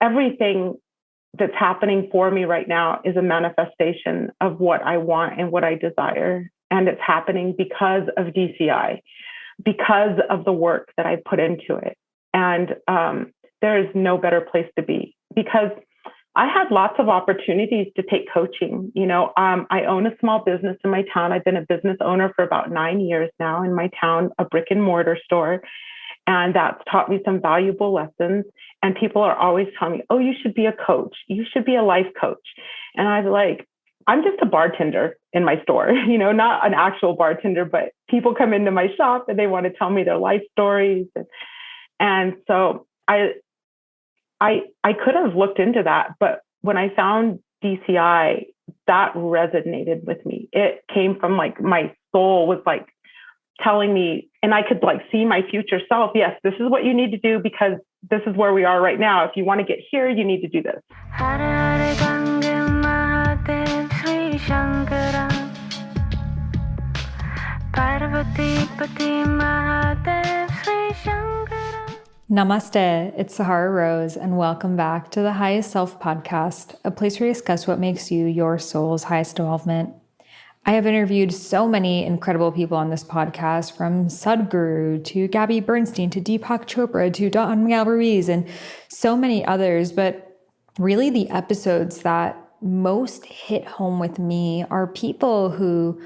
everything that's happening for me right now is a manifestation of what I want and what I desire. And it's happening because of DCI, because of the work that I put into it. And there is no better place to be, because I had lots of opportunities to take coaching. I own a small business in my town. I've been a business owner for about 9 years now in my town, a brick and mortar store. And that's taught me some valuable lessons. And people are always telling me, oh, you should be a coach. You should be a life coach. And I'm like, I'm just a bartender in my store, not an actual bartender, but people come into my shop and they want to tell me their life stories. And so I could have looked into that, but when I found DCI, that resonated with me. It came from my soul was telling me, and I could see my future self. Yes, this is what you need to do because this is where we are right now. If you want to get here, you need to do this. Namaste, it's Sahara Rose, and welcome back to the Highest Self podcast, a place where we discuss what makes you your soul's highest development. I have interviewed so many incredible people on this podcast, from Sadhguru to Gabby Bernstein to Deepak Chopra to Don Miguel Ruiz and so many others. But really the episodes that most hit home with me are people who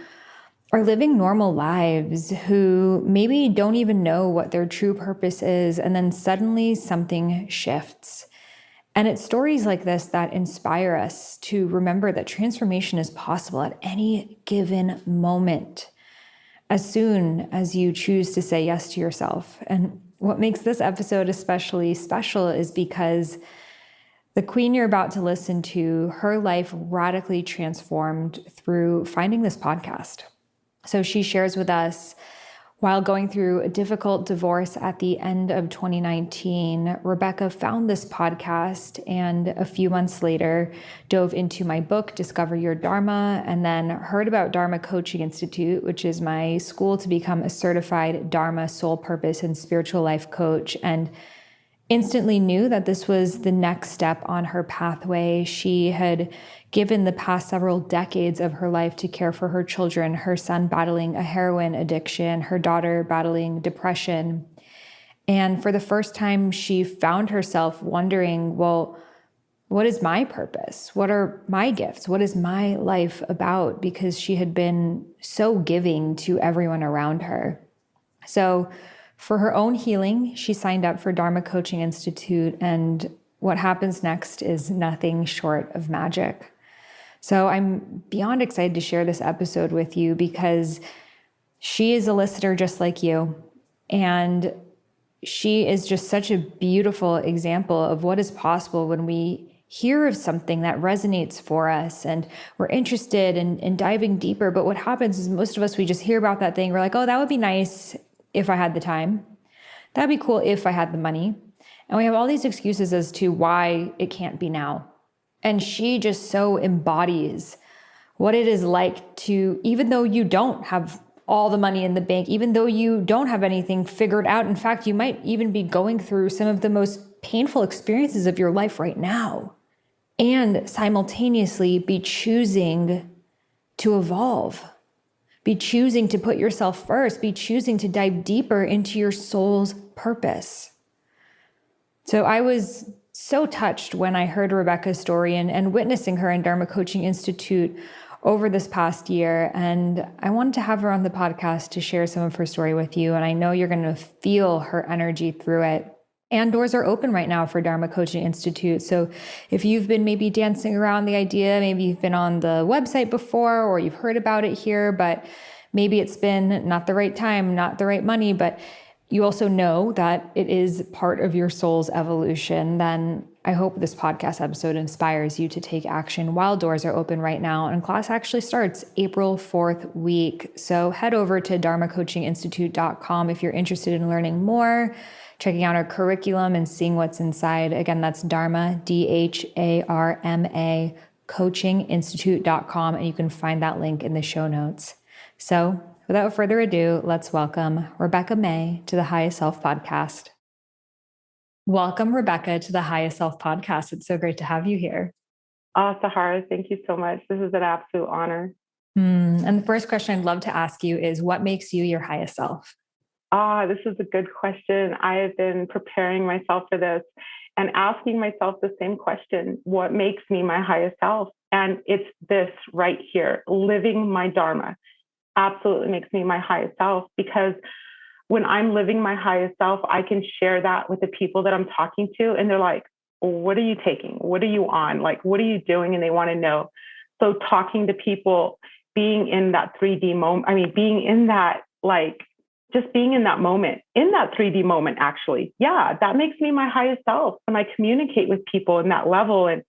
are living normal lives, who maybe don't even know what their true purpose is, and then suddenly something shifts. And it's stories like this that inspire us to remember that transformation is possible at any given moment, as soon as you choose to say yes to yourself. And what makes this episode especially special is because the queen you're about to listen to, her life radically transformed through finding this podcast. So she shares with us, while going through a difficult divorce at the end of 2019, Rebekah found this podcast and a few months later dove into my book, Discover Your Dharma, and then heard about Dharma Coaching Institute, which is my school to become a certified Dharma soul purpose and spiritual life coach, and instantly knew that this was the next step on her pathway. She had given the past several decades of her life to care for her children, her son battling a heroin addiction, her daughter battling depression. And for the first time, she found herself wondering, well, what is my purpose? What are my gifts? What is my life about? Because she had been so giving to everyone around her. So for her own healing, she signed up for Dharma Coaching Institute, and what happens next is nothing short of magic. So I'm beyond excited to share this episode with you because she is a listener just like you, and she is just such a beautiful example of what is possible when we hear of something that resonates for us and we're interested in diving deeper. But what happens is most of us, we just hear about that thing. We're like, oh, that would be nice if I had the time. That'd be cool if I had the money. And we have all these excuses as to why it can't be now. And she just so embodies what it is like to, even though you don't have all the money in the bank, even though you don't have anything figured out, in fact, you might even be going through some of the most painful experiences of your life right now, and simultaneously be choosing to evolve. Be choosing to put yourself first, be choosing to dive deeper into your soul's purpose. So I was so touched when I heard Rebekah's story and witnessing her in Dharma Coaching Institute over this past year. And I wanted to have her on the podcast to share some of her story with you. And I know you're going to feel her energy through it. And doors are open right now for Dharma Coaching Institute. So if you've been maybe dancing around the idea, maybe you've been on the website before, or you've heard about it here, but maybe it's been not the right time, not the right money, but you also know that it is part of your soul's evolution, then I hope this podcast episode inspires you to take action while doors are open right now. And class actually starts April 4th week. So head over to dharmacoachinginstitute.com if you're interested in learning more, checking out our curriculum and seeing what's inside. Again, that's Dharma, DHARMA, coachinginstitute.com, and you can find that link in the show notes. So without further ado, let's welcome Rebekah May to the Highest Self podcast. Welcome, Rebekah, to the Highest Self podcast. It's so great to have you here. Sahara, thank you so much. This is an absolute honor. And the first question I'd love to ask you is, what makes you your highest self? This is a good question. I have been preparing myself for this and asking myself the same question: what makes me my highest self? And it's this right here: living my Dharma absolutely makes me my highest self, because when I'm living my highest self, I can share that with the people that I'm talking to. And they're like, what are you taking? What are you on? Like, what are you doing? And they want to know. So talking to people, being in that 3D moment, being in that, like, just being in that moment, in that 3D moment, actually, yeah, that makes me my highest self. When I communicate with people in that level and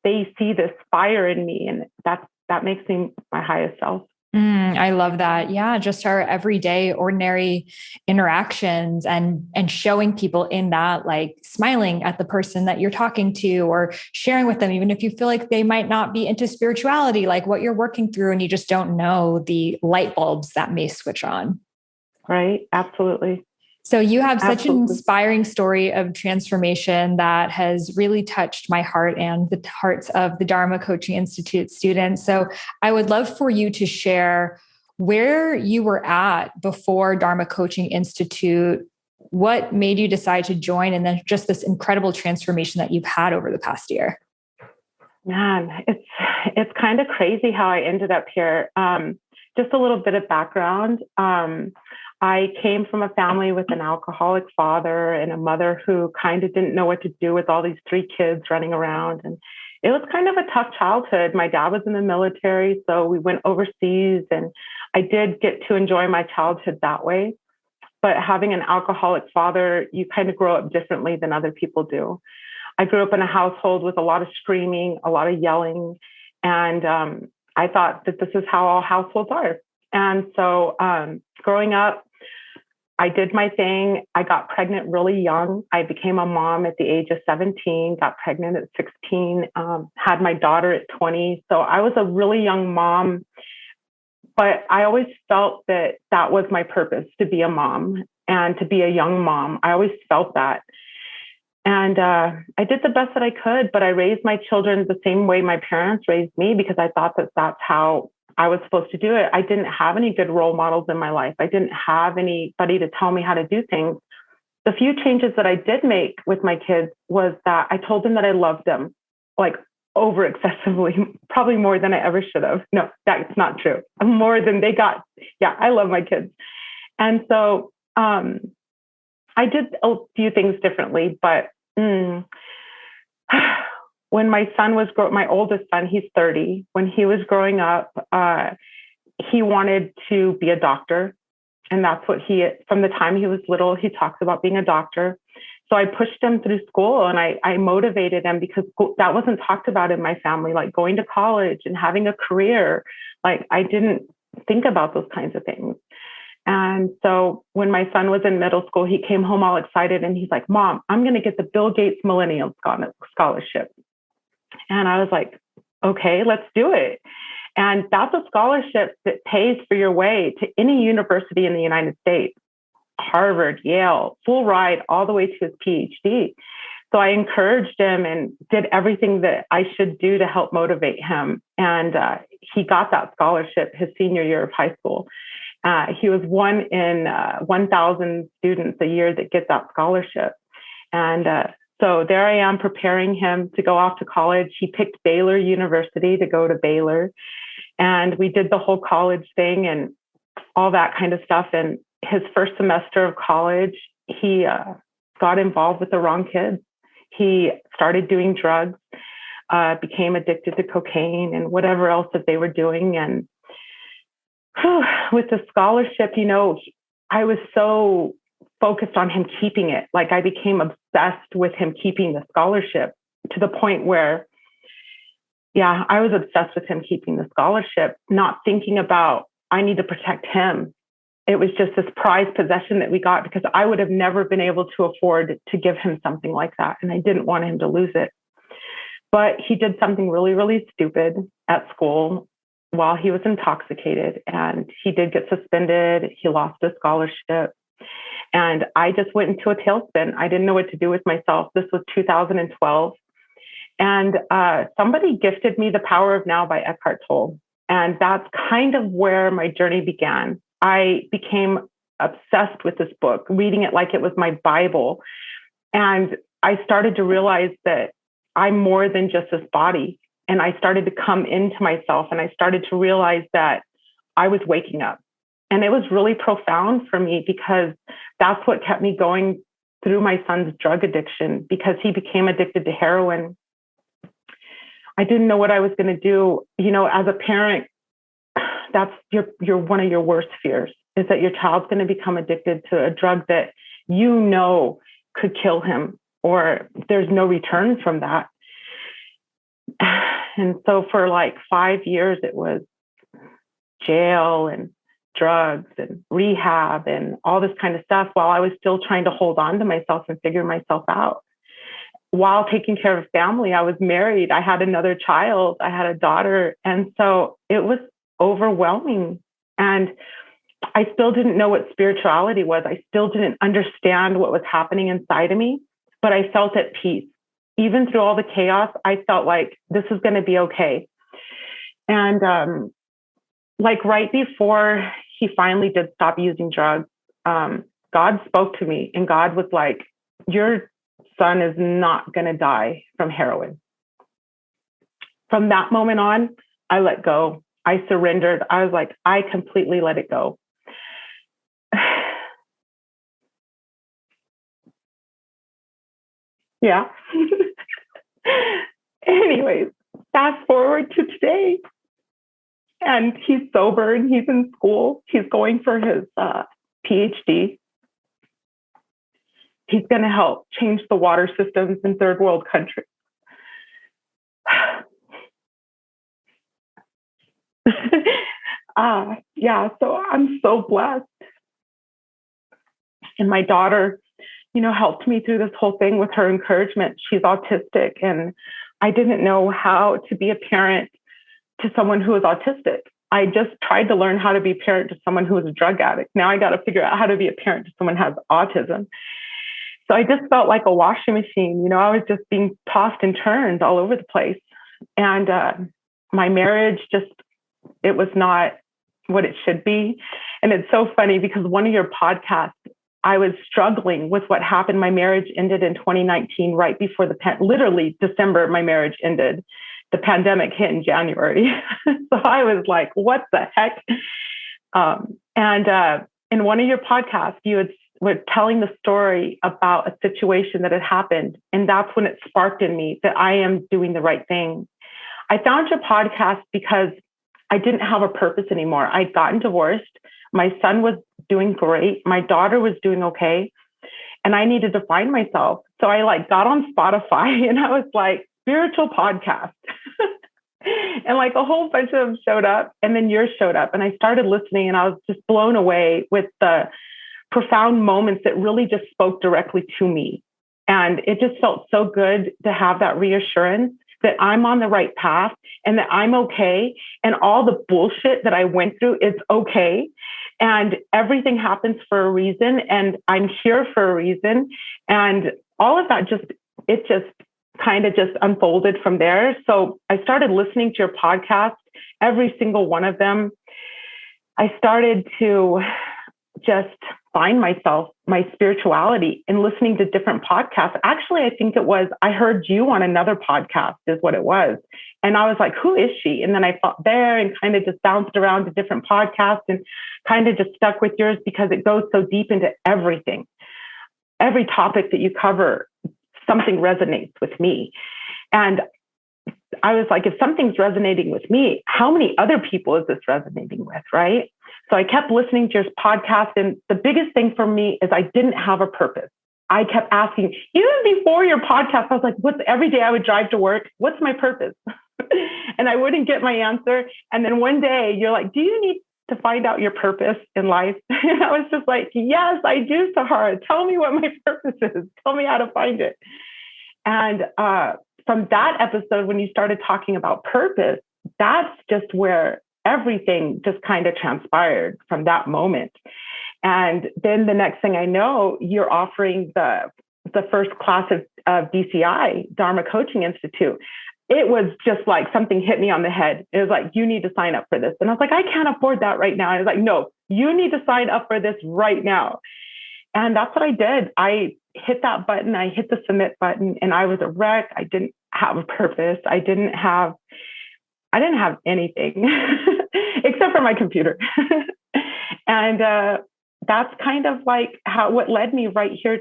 they see this fire in me, and that makes me my highest self. I love that. Yeah, just our everyday, ordinary interactions and showing people in that, like smiling at the person that you're talking to or sharing with them, even if you feel like they might not be into spirituality, like what you're working through, and you just don't know the light bulbs that may switch on. Right. Absolutely. So you have such an inspiring story of transformation that has really touched my heart and the hearts of the Dharma Coaching Institute students. So I would love for you to share where you were at before Dharma Coaching Institute, what made you decide to join, and then just this incredible transformation that you've had over the past year. Man, it's kind of crazy how I ended up here. Just a little bit of background. I came from a family with an alcoholic father and a mother who kind of didn't know what to do with all these 3 kids running around. And it was kind of a tough childhood. My dad was in the military, so we went overseas, and I did get to enjoy my childhood that way. But having an alcoholic father, you kind of grow up differently than other people do. I grew up in a household with a lot of screaming, a lot of yelling, and I thought that this is how all households are. And so growing up, I did my thing. I got pregnant really young. I became a mom at the age of 17, got pregnant at 16, had my daughter at 20. So I was a really young mom, but I always felt that that was my purpose, to be a mom and to be a young mom. I always felt that. And I did the best that I could, but I raised my children the same way my parents raised me, because I thought that that's how I was supposed to do it. I didn't have any good role models in my life. I didn't have anybody to tell me how to do things. The few changes that I did make with my kids was that I told them that I loved them, like over excessively, probably more than I ever should have. No, that's not true. More than they got. Yeah, I love my kids. And so I did a few things differently, but when my son was my oldest son, he's 30. When he was growing up, he wanted to be a doctor. And that's what from the time he was little, he talks about being a doctor. So I pushed him through school, and I motivated him, because that wasn't talked about in my family, like going to college and having a career. Like, I didn't think about those kinds of things. And so when my son was in middle school, he came home all excited, and he's like, Mom, I'm going to get the Bill Gates Millennium Scholarship. And I was like, okay, let's do it. And that's a scholarship that pays for your way to any university in the United States, Harvard, Yale, full ride all the way to his PhD. So I encouraged him and did everything that I should do to help motivate him. And he got that scholarship his senior year of high school. He was one in 1,000 students a year that get that scholarship. And so there I am preparing him to go off to college. He picked Baylor University to go to Baylor. And we did the whole college thing and all that kind of stuff. And his first semester of college, he got involved with the wrong kids. He started doing drugs, became addicted to cocaine and whatever else that they were doing. And with the scholarship, I was so focused on him keeping it. Like, I became obsessed with him keeping the scholarship, to the point where, I was obsessed with him keeping the scholarship, not thinking about, I need to protect him. It was just this prized possession that we got, because I would have never been able to afford to give him something like that. And I didn't want him to lose it. But he did something really, really stupid at school while he was intoxicated, and he did get suspended. He lost his scholarship. And I just went into a tailspin. I didn't know what to do with myself. This was 2012. And somebody gifted me The Power of Now by Eckhart Tolle. And that's kind of where my journey began. I became obsessed with this book, reading it like it was my Bible. And I started to realize that I'm more than just this body. And I started to come into myself, and I started to realize that I was waking up. And it was really profound for me, because that's what kept me going through my son's drug addiction, because he became addicted to heroin. I didn't know what I was going to do. You know, as a parent, that's your one of your worst fears, is that your child's going to become addicted to a drug that you know could kill him, or there's no return from that. And so for like 5 years, it was jail and drugs and rehab and all this kind of stuff, while I was still trying to hold on to myself and figure myself out. While taking care of family, I was married. I had another child. I had a daughter. And so it was overwhelming. And I still didn't know what spirituality was. I still didn't understand what was happening inside of me, but I felt at peace. Even through all the chaos, I felt like this is going to be okay. And like right before he finally did stop using drugs, God spoke to me, and God was like, your son is not going to die from heroin. From that moment on, I let go. I surrendered. I was like, I completely let it go. Yeah. Anyways, fast forward to today, and he's sober and he's in school. He's going for his PhD. He's going to help change the water systems in third world countries. Yeah, so I'm so blessed. And my daughter, you know, helped me through this whole thing with her encouragement. She's autistic, and I didn't know how to be a parent to someone who is autistic. I just tried to learn how to be a parent to someone who is a drug addict. Now I got to figure out how to be a parent to someone who has autism. So I just felt like a washing machine. You know, I was just being tossed and turned all over the place. And my marriage it was not what it should be. And it's so funny, because one of your podcasts, I was struggling with what happened. My marriage ended in 2019, right before literally December, my marriage ended. The pandemic hit in January. So I was like, what the heck? And in one of your podcasts, you were telling the story about a situation that had happened. And that's when it sparked in me that I am doing the right thing. I found your podcast because I didn't have a purpose anymore. I'd gotten divorced. My son was doing great. My daughter was doing okay. And I needed to find myself. So I got on Spotify, and I was like, spiritual podcast. And a whole bunch of them showed up, and then yours showed up. And I started listening, and I was just blown away with the profound moments that really just spoke directly to me. And it just felt so good to have that reassurance that I'm on the right path, and that I'm okay. And all the bullshit that I went through is okay. And everything happens for a reason. And I'm here for a reason. And all of that it just kind of unfolded from there. So I started listening to your podcast, every single one of them. I started to just find myself, my spirituality, in listening to different podcasts. Actually, I think I heard you on another podcast is what it was. And I was like, who is she? And then I thought there, and kind of just bounced around to different podcasts, and kind of just stuck with yours, because it goes so deep into everything. Every topic that you cover, something resonates with me. And I was like, if something's resonating with me, how many other people is this resonating with, right? So I kept listening to your podcast. And the biggest thing for me is I didn't have a purpose. I kept asking, even before your podcast, I was like, every day I would drive to work, what's my purpose? And I wouldn't get my answer. And then one day you're like, do you need to find out your purpose in life? And I was just like, yes, I do, Sahara. Tell me what my purpose is. Tell me how to find it. And from that episode, when you started talking about purpose, that's just where everything just kind of transpired from that moment. And then the next thing I know, you're offering the first class of DCI, Dharma Coaching Institute. It was just like something hit me on the head. It was like, you need to sign up for this. And I was like, I can't afford that right now. And I was like, no, you need to sign up for this right now. And that's what I did. I hit that button. I hit the submit button, and I was a wreck. I didn't have a purpose. I didn't have anything except for my computer. And that's kind of like what led me right here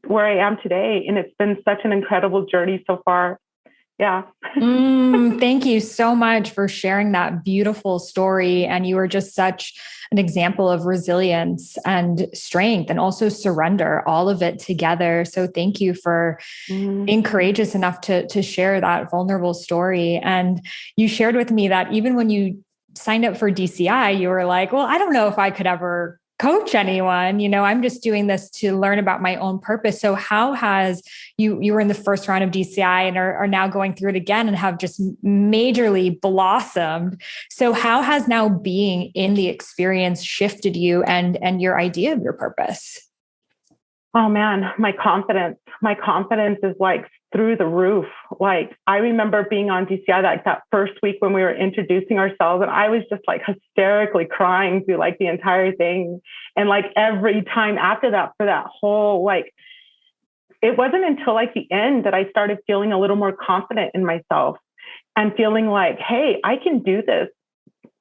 where I am today. And it's been such an incredible journey so far. Yeah. Thank you so much for sharing that beautiful story. And you are just such an example of resilience and strength and also surrender, all of it together. So thank you for being courageous enough to share that vulnerable story. And you shared with me that even when you signed up for DCI, you were like, well, I don't know if I could ever coach anyone. I'm just doing this to learn about my own purpose. So how has you were in the first round of DCI and are now going through it again and have just majorly blossomed. So how has now being in the experience shifted you and your idea of your purpose? Oh man, my confidence is like through the roof. Like I remember being on DCI like that first week when we were introducing ourselves, and I was just like hysterically crying through like the entire thing. And like every time after that, for that whole, like, it wasn't until like the end that I started feeling a little more confident in myself and feeling like, hey, I can do this.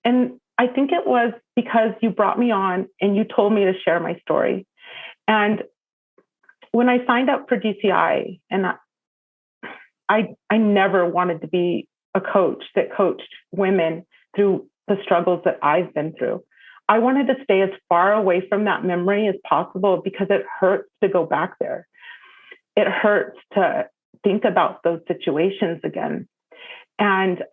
And I think it was because you brought me on and you told me to share my story. And when I signed up for DCI, and I never wanted to be a coach that coached women through the struggles that I've been through. I wanted to stay as far away from that memory as possible because it hurts to go back there. It hurts to think about those situations again. And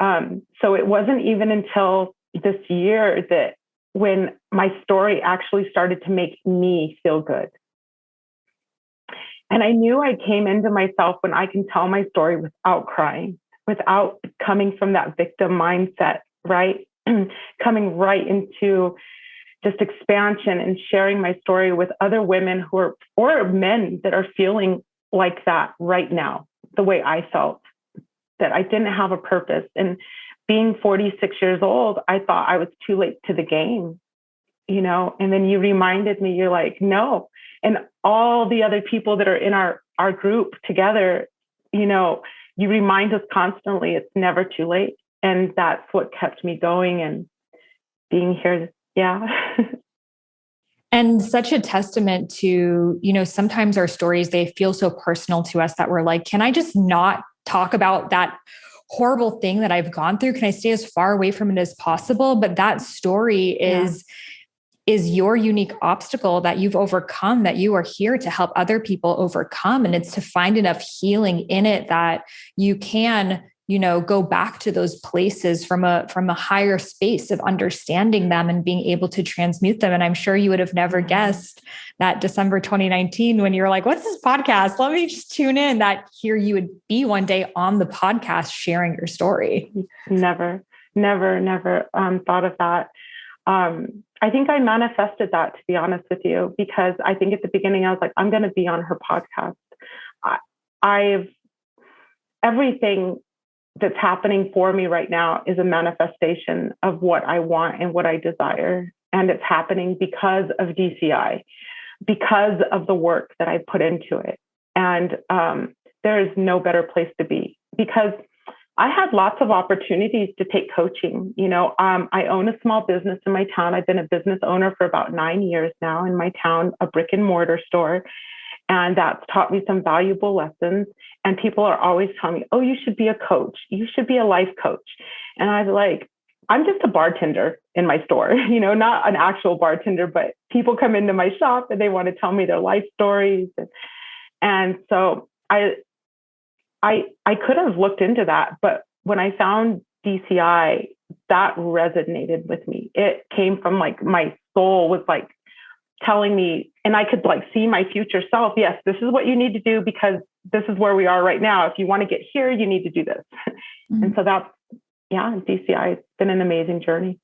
so it wasn't even until this year that when my story actually started to make me feel good. And I knew I came into myself when I can tell my story without crying, without coming from that victim mindset, right? Coming right into just expansion and sharing my story with other women who are, or men that are feeling like that right now, the way I felt, that I didn't have a purpose. And being 46 years old, I thought I was too late to the game, and then you reminded me, you're like, no. And all the other people that are in our group together, you remind us constantly, it's never too late. And that's what kept me going and being here. Yeah. And such a testament to, sometimes our stories, they feel so personal to us that we're like, can I just not talk about that horrible thing that I've gone through? Can I stay as far away from it as possible? But that story is your unique obstacle that you've overcome, that you are here to help other people overcome. And it's to find enough healing in it that you can, go back to those places from a higher space of understanding them and being able to transmute them. And I'm sure you would have never guessed that December 2019, when you were like, what's this podcast? Let me just tune in, that here you would be one day on the podcast sharing your story. Never thought of that. I think I manifested that, to be honest with you, because I think at the beginning I was like, I'm going to be on her podcast. Everything that's happening for me right now is a manifestation of what I want and what I desire. And it's happening because of DCI, because of the work that I put into it. And there is no better place to be, because I had lots of opportunities to take coaching. I own a small business in my town. I've been a business owner for about 9 years now in my town, a brick and mortar store. And that's taught me some valuable lessons. And people are always telling me, oh, you should be a coach. You should be a life coach. And I was like, I'm just a bartender in my store, not an actual bartender, but people come into my shop and they want to tell me their life stories. And so I could have looked into that, but when I found DCI, that resonated with me. It came from like my soul was like telling me, and I could like see my future self. Yes, this is what you need to do because this is where we are right now. If you want to get here, you need to do this. Mm-hmm. And so DCI has been an amazing journey.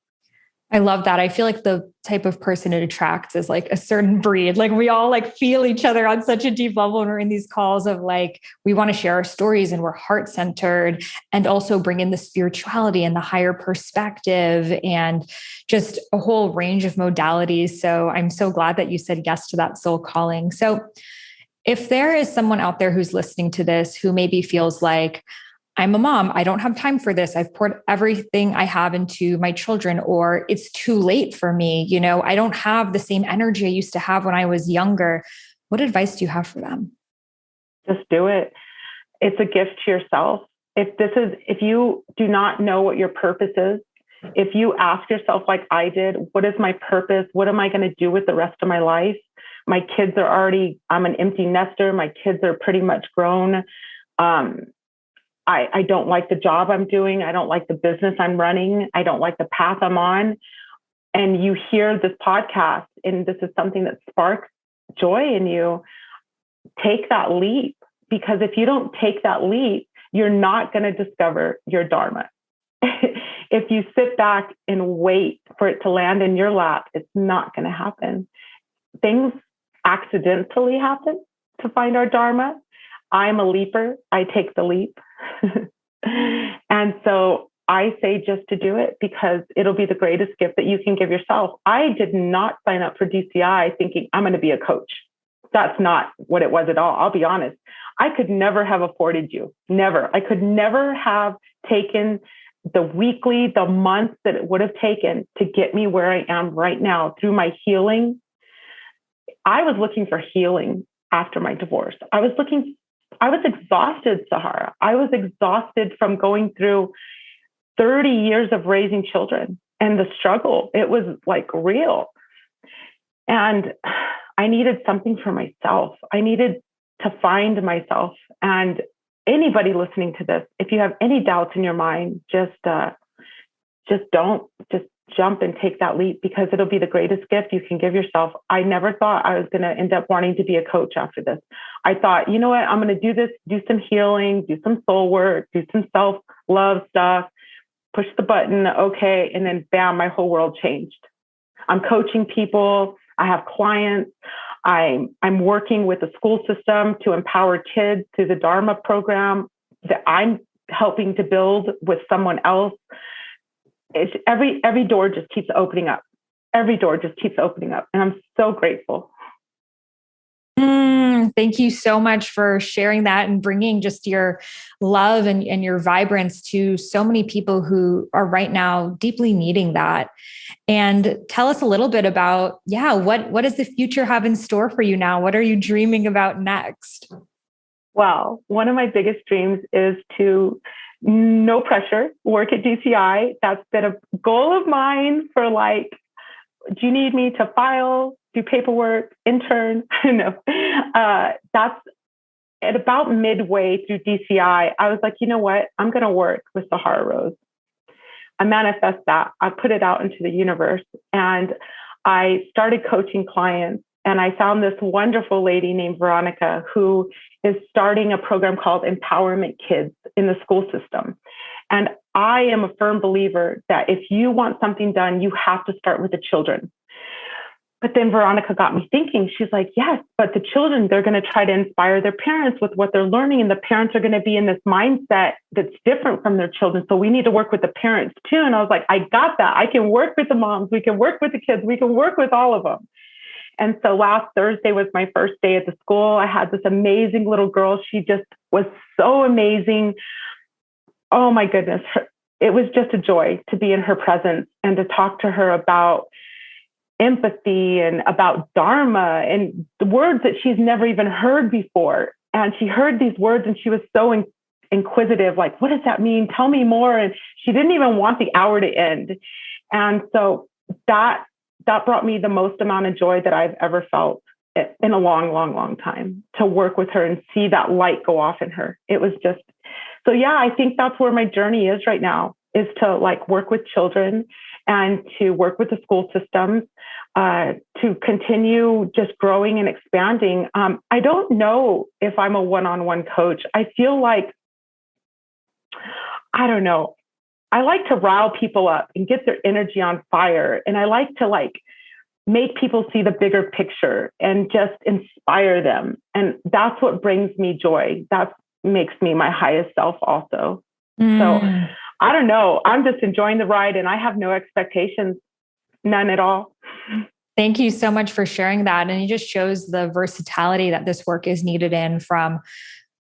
I love that. I feel like the type of person it attracts is like a certain breed. Like we all like feel each other on such a deep level when we're in these calls of like, we want to share our stories and we're heart centered and also bring in the spirituality and the higher perspective and just a whole range of modalities. So I'm so glad that you said yes to that soul calling. So if there is someone out there who's listening to this who maybe feels like, I'm a mom, I don't have time for this, I've poured everything I have into my children, or it's too late for me, I don't have the same energy I used to have when I was younger. What advice do you have for them? Just do it. It's a gift to yourself. If you do not know what your purpose is, if you ask yourself, like I did, what is my purpose? What am I going to do with the rest of my life? I'm an empty nester. My kids are pretty much grown. I don't like the job I'm doing. I don't like the business I'm running. I don't like the path I'm on. And you hear this podcast and this is something that sparks joy in you. Take that leap, because if you don't take that leap, you're not going to discover your Dharma. If you sit back and wait for it to land in your lap, it's not going to happen. Things accidentally happen to find our Dharma. I'm a leaper. I take the leap. And so I say just to do it, because it'll be the greatest gift that you can give yourself. I did not sign up for DCI thinking I'm going to be a coach. That's not what it was at all. I'll be honest. I could never have afforded you. Never. I could never have taken the months that it would have taken to get me where I am right now through my healing. I was looking for healing after my divorce. I was exhausted, Sahara. I was exhausted from going through 30 years of raising children and the struggle. It was like real. And I needed something for myself. I needed to find myself. And anybody listening to this, if you have any doubts in your mind, just jump and take that leap, because it'll be the greatest gift you can give yourself. I never thought I was going to end up wanting to be a coach after this. I thought, you know what, I'm going to do this, do some healing, do some soul work, do some self-love stuff, push the button, okay, and then bam, my whole world changed. I'm coaching people. I have clients. I'm working with the school system to empower kids through the Dharma program that I'm helping to build with someone else. It's every door just keeps opening up. Every door just keeps opening up. And I'm so grateful. Thank you so much for sharing that and bringing just your love and your vibrance to so many people who are right now deeply needing that. And tell us a little bit about, what does the future have in store for you now? What are you dreaming about next? Well, one of my biggest dreams is to, no pressure, work at DCI. That's been a goal of mine for do you need me to file, do paperwork, intern? No. That's at about midway through DCI. I was like, you know what? I'm going to work with Sahara Rose. I manifest that. I put it out into the universe, and I started coaching clients. And I found this wonderful lady named Veronica, who is starting a program called Empowerment Kids in the school system. And I am a firm believer that if you want something done, you have to start with the children. But then Veronica got me thinking. She's like, yes, but the children, they're going to try to inspire their parents with what they're learning. And the parents are going to be in this mindset that's different from their children. So we need to work with the parents too. And I was like, I got that. I can work with the moms. We can work with the kids. We can work with all of them. And so last Thursday was my first day at the school. I had this amazing little girl. She just was so amazing. Oh my goodness. It was just a joy to be in her presence and to talk to her about empathy and about Dharma and the words that she's never even heard before. And she heard these words and she was so inquisitive, like, what does that mean? Tell me more. And she didn't even want the hour to end. And so that brought me the most amount of joy that I've ever felt in a long, long, long time, to work with her and see that light go off in her. It was just, so I think that's where my journey is right now, is to work with children and to work with the school systems, to continue just growing and expanding. I don't know if I'm a one-on-one coach. I feel like, I don't know. I like to rile people up and get their energy on fire. And I like to make people see the bigger picture and just inspire them. And that's what brings me joy. That makes me my highest self also. So I don't know. I'm just enjoying the ride and I have no expectations, none at all. Thank you so much for sharing that. And it just shows the versatility that this work is needed in, from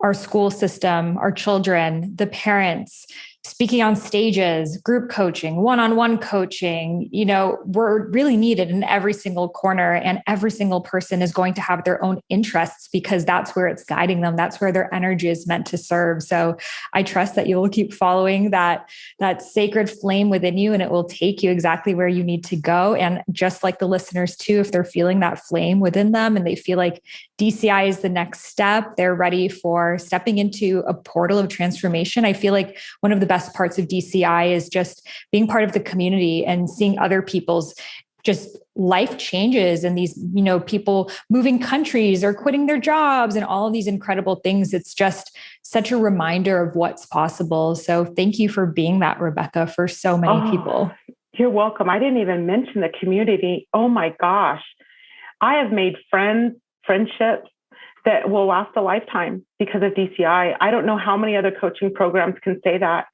our school system, our children, the parents, speaking on stages, group coaching, one-on-one coaching. We're really needed in every single corner, and every single person is going to have their own interests because that's where it's guiding them. That's where their energy is meant to serve. So I trust that you will keep following that sacred flame within you, and it will take you exactly where you need to go. And just like the listeners too, if they're feeling that flame within them and they feel like DCI is the next step, they're ready for stepping into a portal of transformation. I feel like one of the best parts of DCI is just being part of the community and seeing other people's just life changes, and these, people moving countries or quitting their jobs and all of these incredible things. It's just such a reminder of what's possible. So thank you for being that, Rebekah, for so many people. You're welcome. I didn't even mention the community. Oh my gosh. I have made friendships that will last a lifetime because of DCI. I don't know how many other coaching programs can say that.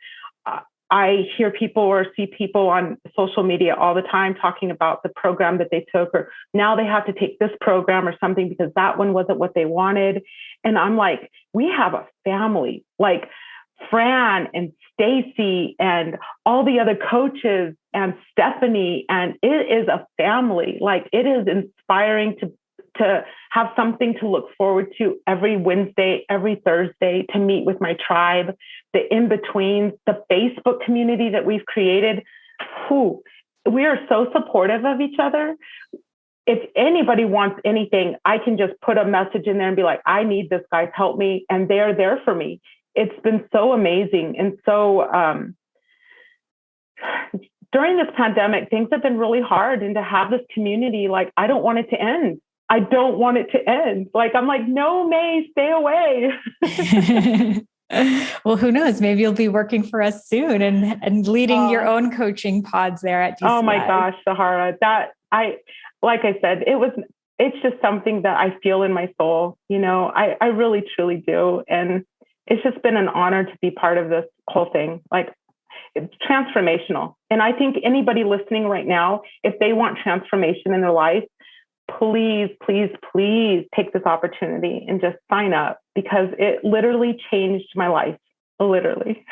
I hear people or see people on social media all the time talking about the program that they took, or now they have to take this program or something because that one wasn't what they wanted. And I'm like, we have a family, like Fran and Stacy and all the other coaches and Stephanie. And it is a family. Like, it is inspiring to have something to look forward to every Wednesday, every Thursday, to meet with my tribe, the in-betweens, the Facebook community that we've created. We are so supportive of each other. If anybody wants anything, I can just put a message in there and be like, I need this, guys, help me. And they're there for me. It's been so amazing. And so during this pandemic, things have been really hard. And to have this community, like, I don't want it to end. I don't want it to end. Like, I'm like, no, May, stay away. Well, who knows? Maybe you'll be working for us soon and leading your own coaching pods there at DCI. Oh my gosh, Sahara. Like I said, it's just something that I feel in my soul. I really, truly do. And it's just been an honor to be part of this whole thing. Like, it's transformational. And I think anybody listening right now, if they want transformation in their life, please, please, please take this opportunity and just sign up, because it literally changed my life. Literally.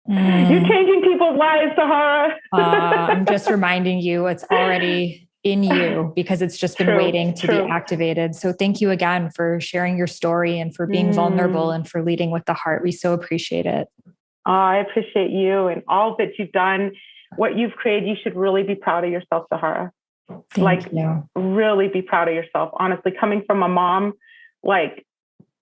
You're changing people's lives, Sahara. I'm just reminding you it's already in you, because it's just been waiting to be activated. So thank you again for sharing your story and for being vulnerable and for leading with the heart. We so appreciate it. I appreciate you and all that you've done, what you've created. You should really be proud of yourself, Sahara. Thank you. Really be proud of yourself. Honestly, coming from a mom,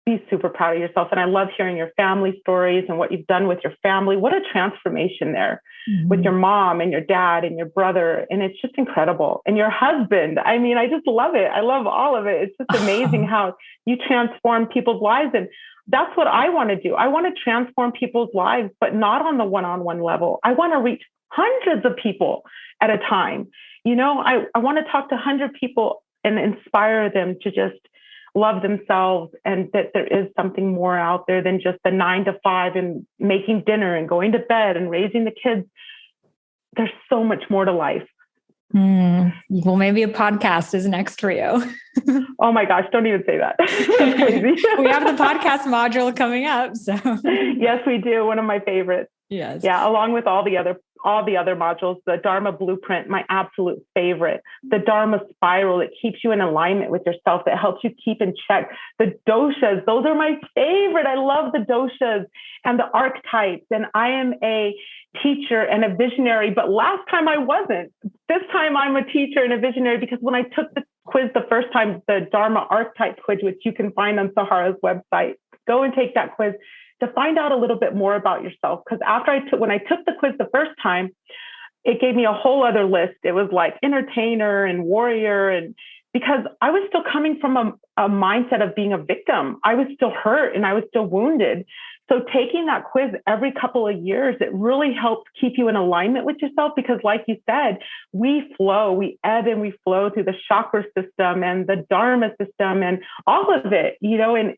be super proud of yourself. And I love hearing your family stories and what you've done with your family. What a transformation there with your mom and your dad and your brother. And it's just incredible. And your husband. I mean, I just love it. I love all of it. It's just amazing how you transform people's lives. And that's what I want to do. I want to transform people's lives, but not on the one-on-one level. I want to reach hundreds of people at a time. I want to talk to 100 people and inspire them to just love themselves, and that there is something more out there than just the 9 to 5 and making dinner and going to bed and raising the kids. There's so much more to life. Well, maybe a podcast is next for you. Oh my gosh, don't even say that. That's crazy. We have the podcast module coming up. So yes, we do. One of my favorites. Yes. Yeah. Along with all the other modules, the Dharma Blueprint, my absolute favorite, the Dharma Spiral that keeps you in alignment with yourself, that helps you keep in check. The doshas, those are my favorite. I love the doshas and the archetypes. And I am a teacher and a visionary, but last time I wasn't. This time I'm a teacher and a visionary, because when I took the quiz the first time, the Dharma Archetype quiz, which you can find on Sahara's website, go and take that quiz to find out a little bit more about yourself. Because when I took the quiz the first time, it gave me a whole other list. It was like entertainer and warrior. And because I was still coming from a mindset of being a victim, I was still hurt and I was still wounded. So taking that quiz every couple of years, it really helps keep you in alignment with yourself, because like you said, we ebb and we flow through the chakra system and the Dharma system and all of it, and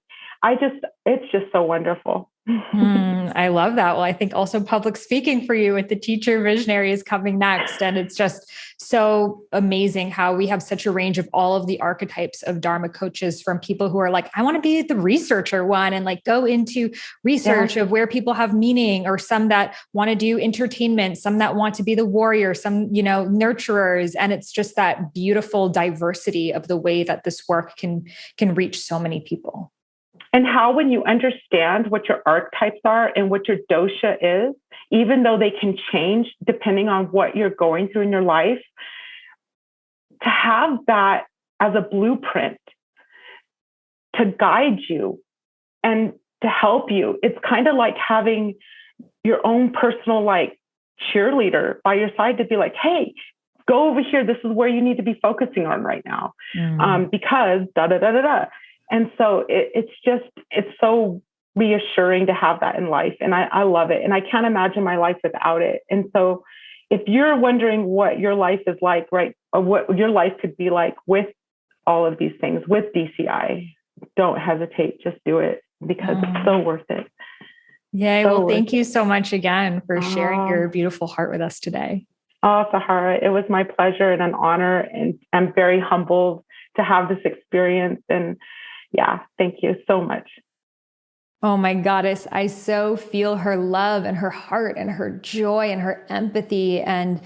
it's just so wonderful. I love that. Well, I think also public speaking for you with the teacher visionary is coming next. And it's just so amazing how we have such a range of all of the archetypes of Dharma coaches, from people who are like, I want to be the researcher one and like go into research of where people have meaning, or some that want to do entertainment, some that want to be the warrior, some, nurturers. And it's just that beautiful diversity of the way that this work can reach so many people. And how, when you understand what your archetypes are and what your dosha is, even though they can change depending on what you're going through in your life, to have that as a blueprint to guide you and to help you. It's kind of like having your own personal cheerleader by your side to be like, hey, go over here. This is where you need to be focusing on right now. Because da da da da da. And so it's so reassuring to have that in life. And I love it. And I can't imagine my life without it. And so if you're wondering what your life is like, right, or what your life could be like with all of these things, with DCI, don't hesitate. Just do it, because it's so worth it. Yay. Well, thank you so much again for sharing your beautiful heart with us today. Oh, Sahara, it was my pleasure and an honor. And I'm very humbled to have this experience. And yeah, thank you so much. Oh my goddess, I so feel her love and her heart and her joy and her empathy. And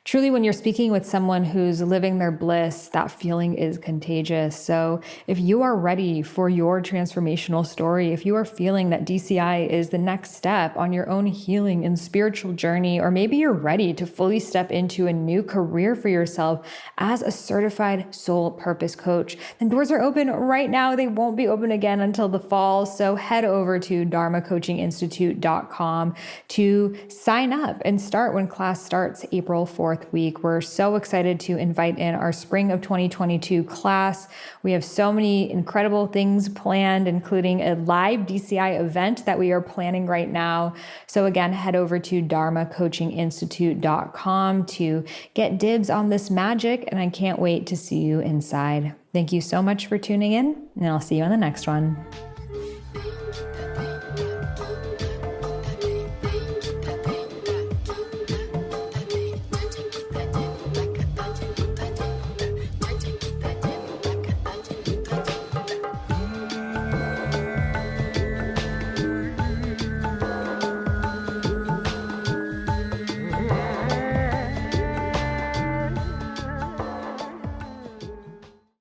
truly, when you're speaking with someone who's living their bliss, that feeling is contagious. So if you are ready for your transformational story, if you are feeling that DCI is the next step on your own healing and spiritual journey, or maybe you're ready to fully step into a new career for yourself as a certified soul purpose coach, then doors are open right now. They won't be open again until the fall. So head over to dharmacoachinginstitute.com to sign up and start when class starts April 4th. Week. We're so excited to invite in our spring of 2022 class. We have so many incredible things planned, including a live DCI event that we are planning right now. So again, head over to dharmacoachinginstitute.com to get dibs on this magic. And I can't wait to see you inside. Thank you so much for tuning in, and I'll see you on the next one.